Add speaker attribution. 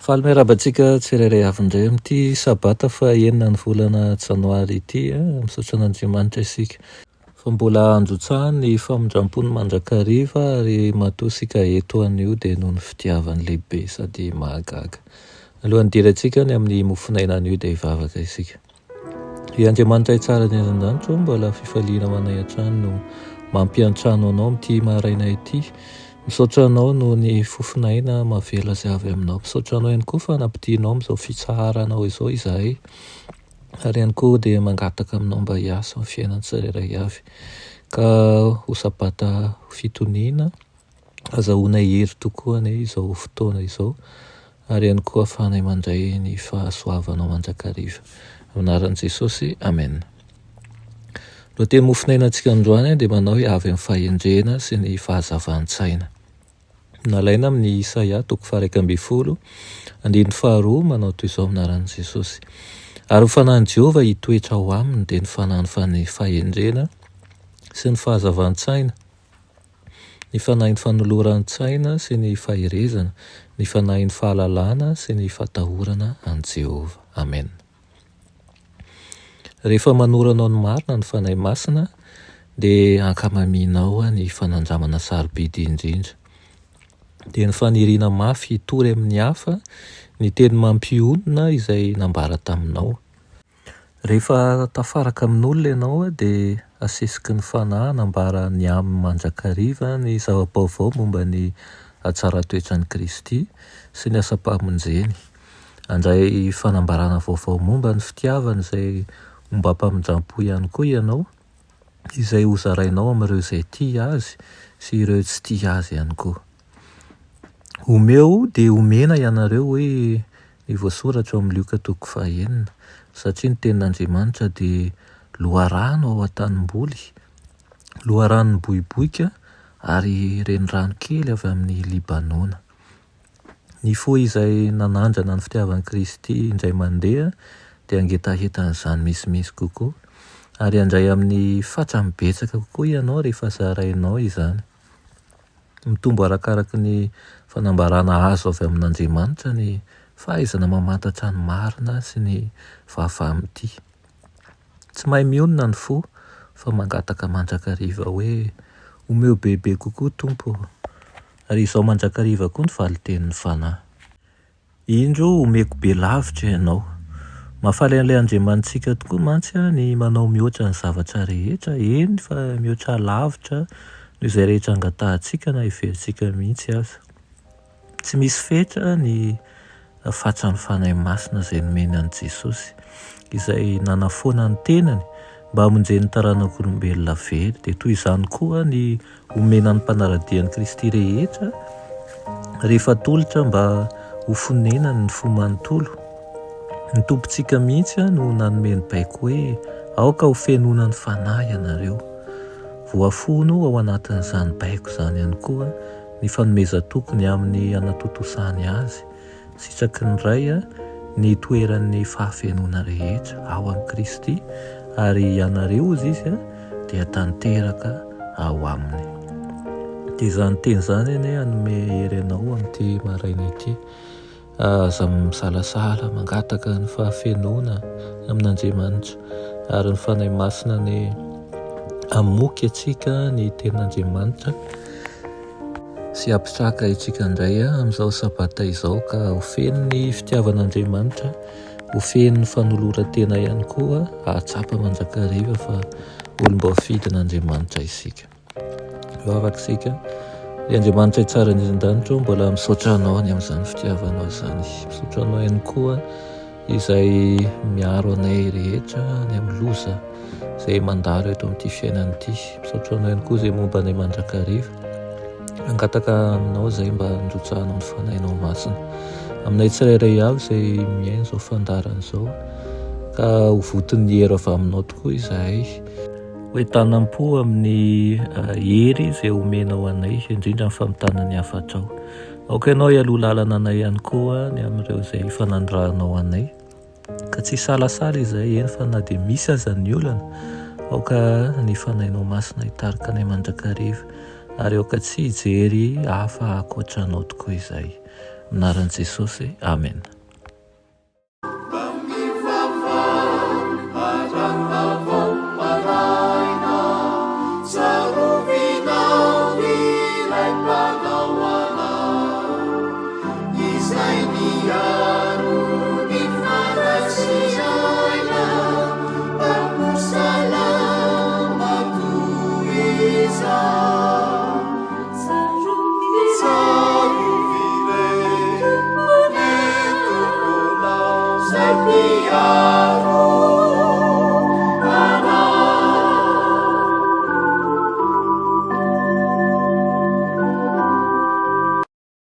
Speaker 1: Faly miarabantsika tsirairay avy indray amin'ity sabata fa enina ny volana janoary ity misaotra an'Andriamanitra isika fa mbola androtsahany ny famindram-pony mandrakariva ary matoa sika eto anio dia noho ny fitiavany lehibe sady mahagaga. Alohan'ny dirantsika ny amin'ny mofinaina anio dia hivavaka isika. I Andriamanitra tsara ny azan-danitra mbola fifaliana manay an-trano no mampiantrano anao amin'ity maraina ity. Misaotra anao noho ny fofinaina mavela izay avy aminao. Misaotra anao ihany koa fa nampidinao amin'izao fitsaharanao izao izahay. Ary ihany koa dia mangataka aminao mba hiasa amin'ny fiainan'ny tsirairay avy. Ka ho sabata fitoniana, azahoana hery tokoa anie izao fotoana izao. Ary ihany koa ahafahanay mandray ny fahasoavanao mandrakariva. Anaran'i Jesosy, amen. No teny mofinainantsika androany dia manao hoe avy amin'ny fahendrena sy ny fahazavan-tsaina. Nalaina amin'ny Isaia 1:12, andininy faharoa manao toy izao anaran'i Jesosy. Ary ny fanahin'i Jehovah hitoetra ho aminy dia ny fanahiny fa ny fahendrena sy ny fahazavan-tsaina, ny fanahiny fanoloran-tsaina sy ny faherezana, ny fanahiny fahalalana sy ny fatahorana an Jehovah. Amen. Rehefa manoranao ny marina ny fanahy masina dia ankamaminao ny fanandramana sarobidy indrindra. Dia ny faniriana mafy hitory amin'ny hafa, ny teny mampionona izay nambara taminao. Rehefa tafaraka amin'olona ianao dia asesiky ny fanahy nambara ny amin'ny mandrakariva ny zava-baovao momba ny atsara toetran'i Kristy sy ny asa-pamonjeny. Andray fanambarana vaovao momba ny fitiavana izay mba mpamindram-po ihany koa ianao, izay hozarainao amin'ireo izay tia azy sy ireo tsy tia azy ihany koa. Omeo dia omena ianareo hoe ny voasoratra amin'ny Luka 9:9, satria ny tenin'Andriamanitra dia loharano ao an-tanimboly, loharanon'ny bohibohika ary renirano kely avy amin'ny Libanona. Ny fo izay nanandrana ny fitiavan'i Kristy indray mandeha dia angetahetan'izany misimisy kokoa, ary andray amin'ny fatrany betsaka kokoa ianao rehefa zarainao izany. Mitombo arakaraky ny fanambarana azo avy amin'Andriamanitra ny fahaizana mamantatra ny marina sy ny fahafahamity. Tsy mahay mionona ny fo fa mangataka mandrakariva hoe omeo bebe kokoa Tompo, ary izao mandrakariva koa ny valitenin'ny fanahy. Indro omeko be lavitra ianao. Mahafaly an'ilay Andriamanitsika tokoa mantsy ny manao mihoatra ny zavatra rehetra, eny fa mihoatra lavitra noho izay rehetra angatahantsika na iverintsika mihitsy aza. Tsy misy fetra ny fatran'ny fanahy masina izay nomeny an'i Jesosy, izay nanafoana ny tenany mba hamonjeny taranak'olombelona very, dia toy izany koa ny omena ny mpanaradian'i Kristy rehetra rehefa tolotra mba ho fonenany ny fo manontolo. Ny tompontsika mihitsy no nanome ny baiko hoe aoka ho fiainona ny fanahy ianareo. Voafono ao anatin'izany baiko izany ihany koa ny fanomezan-tokony amin'ny anatotosany azy, sitraky ny ray ny toeran'ny fahafiainona rehetra ao amin'i Kristy, ary ianareo izy dia tanteraka ao aminy. Dia izany teny izany anie hanome hery anao amin'ity maraina ity. Aza misalasala mangataka ny fahafiainona amin'Andriamanitra, ary ny fanahy masina ny hamoky atsika ny tenin'Andriamanitra sy hampitraka itsika indray amin'izao sabata izao, ka ho feno ny fitiavan'Andriamanitra, ho feno ny fanoloran-tena ihany koa, ahatsapa mandrakariva fa olom-bafidin'Andriamanitra isika. Vavaka isika. Ny Andriamanitra tsara ny azan-danitra mbola misaotra anao any amin'izany fitiavanao izany. Misaotra anao ihany koa izay miaro anay rehetra ny amin'ny loza izay mandalo eto amin'ity fiainana ity. Misaotra anao ihany koa izay momba anay mandrakariva. Angataka aminao izay mba handrotsahanao ny fanahinao masina aminay tsirairay avy izay miaina izao fandarana izao, ka ho voton'ny hery avy aminao tokoa izahay. Hoe tanam-po amin'ny hery izay omenao anay, indrindra amin'ny famitana ny hafatrao. Aoka ianao hialoha lalana anay ihany koa ny amin'ireo izay fanandrahanao anay, ka tsy salasala izay eny fa na dia misy aza ny olana aoka ny fanainao masina hitarika anay mandrakariva ary aoka tsy hijery hafa akoatranao tokoa izay. Anaran'i Jesosy, amen.
Speaker 2: Sei piaro